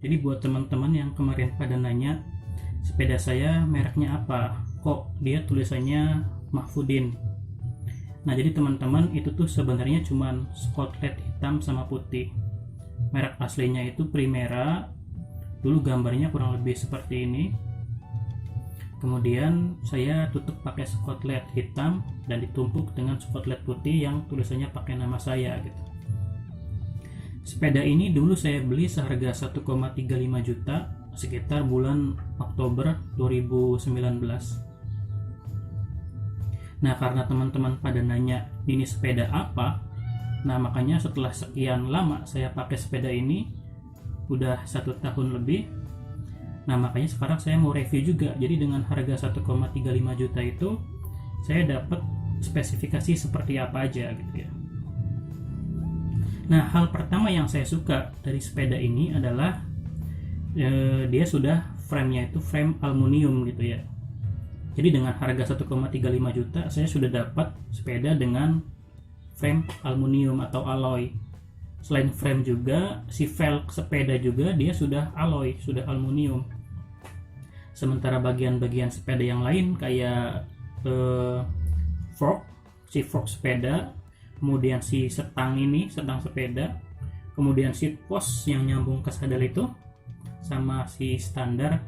Jadi buat teman-teman yang kemarin pada nanya sepeda saya mereknya apa, kok dia tulisannya Mahfudin. Nah jadi teman-teman, itu tuh sebenarnya cuman Scotlet hitam sama putih. Merek aslinya itu Primera. Dulu gambarnya kurang lebih seperti ini. Kemudian saya tutup pakai Scotlet hitam dan ditumpuk dengan Scotlet putih yang tulisannya pakai nama saya gitu. Sepeda ini dulu saya beli seharga 1,35 juta sekitar bulan Oktober 2019. Nah karena teman-teman pada nanya ini sepeda apa, nah makanya setelah sekian lama saya pakai sepeda ini, udah 1 tahun lebih. Nah makanya sekarang saya mau review juga. Jadi dengan harga 1,35 juta itu saya dapat spesifikasi seperti apa aja gitu ya. Nah hal pertama yang saya suka dari sepeda ini adalah dia sudah framenya itu frame aluminium gitu ya. Jadi dengan harga 1,35 juta saya sudah dapat sepeda dengan frame aluminium atau alloy. Selain frame juga si velg sepeda juga dia sudah alloy, sudah aluminium. Sementara bagian-bagian sepeda yang lain kayak fork, si fork sepeda, kemudian si setang ini, setang sepeda, kemudian si pos yang nyambung ke sadel itu, sama si standar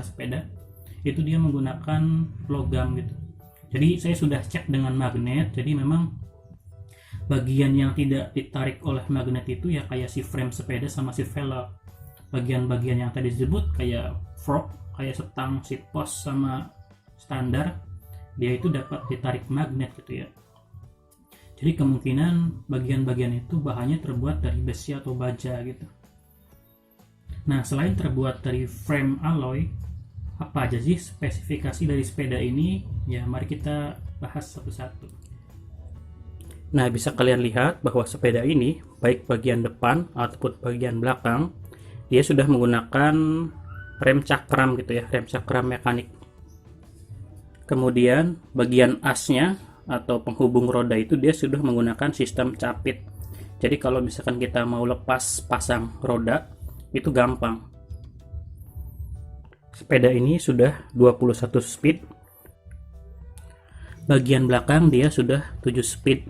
sepeda, itu dia menggunakan logam gitu. Jadi saya sudah cek dengan magnet, jadi memang bagian yang tidak ditarik oleh magnet itu ya kayak si frame sepeda sama si velg. Bagian-bagian yang tadi disebut kayak fork, kayak setang, si pos sama standar, dia itu dapat ditarik magnet gitu ya. Jadi kemungkinan bagian-bagian itu bahannya terbuat dari besi atau baja gitu. Nah selain terbuat dari frame alloy, apa aja sih spesifikasi dari sepeda ini? Ya mari kita bahas satu-satu. Nah bisa kalian lihat bahwa sepeda ini baik bagian depan ataupun bagian belakang dia sudah menggunakan rem cakram gitu ya, rem cakram mekanik. Kemudian bagian asnya atau penghubung roda itu dia sudah menggunakan sistem capit. Jadi kalau misalkan kita mau lepas pasang roda itu gampang. Sepeda ini sudah 21 speed. Bagian belakang dia sudah 7 speed.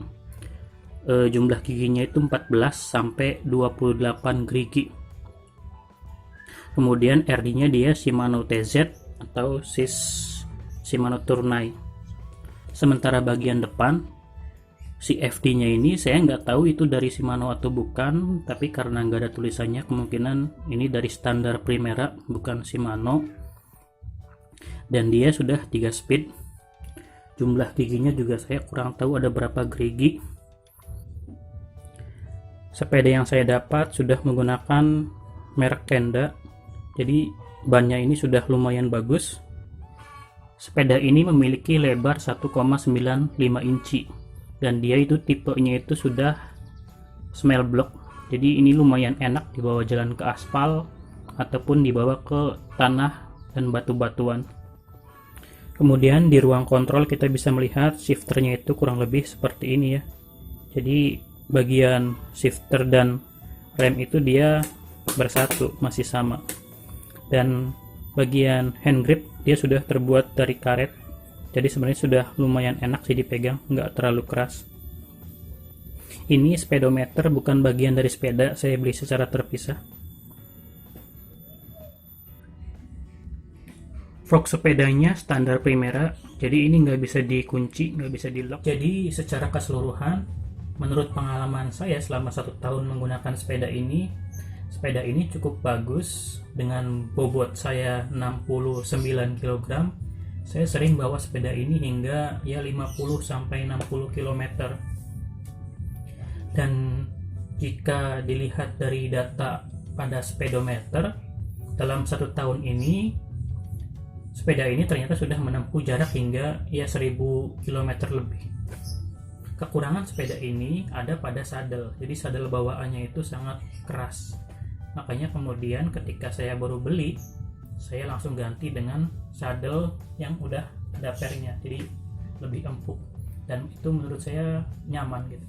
Jumlah giginya itu 14 sampai 28 gerigi. Kemudian RD-nya dia Shimano TZ atau Shimano Tournai. Sementara bagian depan si FD-nya ini saya nggak tahu itu dari Shimano atau bukan, tapi karena nggak ada tulisannya kemungkinan ini dari standar Primera bukan Shimano. Dan dia sudah 3 speed. Jumlah giginya juga saya kurang tahu ada berapa gerigi. Sepeda yang saya dapat sudah menggunakan merek Kenda, jadi bannya ini sudah lumayan bagus. Sepeda ini memiliki lebar 1,95 inci dan dia itu tipenya itu sudah small block. Jadi ini lumayan enak dibawa jalan ke aspal ataupun dibawa ke tanah dan batu-batuan. Kemudian di ruang kontrol kita bisa melihat shifternya itu kurang lebih seperti ini ya. Jadi bagian shifter dan rem itu dia bersatu, masih sama. Dan bagian hand grip dia sudah terbuat dari karet, jadi sebenarnya sudah lumayan enak sih dipegang, nggak terlalu keras. Ini speedometer bukan bagian dari sepeda, saya beli secara terpisah. Fork sepedanya standar Primera, jadi ini nggak bisa dikunci, nggak bisa di lock. Jadi secara keseluruhan, menurut pengalaman saya selama 1 tahun menggunakan sepeda ini cukup bagus. Dengan bobot saya 69 kg, saya sering bawa sepeda ini hingga ya 50 sampai 60 km. Dan jika dilihat dari data pada speedometer, dalam 1 tahun ini sepeda ini ternyata sudah menempuh jarak hingga ya 1000 km lebih. Kekurangan sepeda ini ada pada sadel, jadi sadel bawaannya itu sangat keras. Makanya kemudian ketika saya baru beli, saya langsung ganti dengan sadel yang udah ada pernya, jadi lebih empuk dan itu menurut saya nyaman gitu.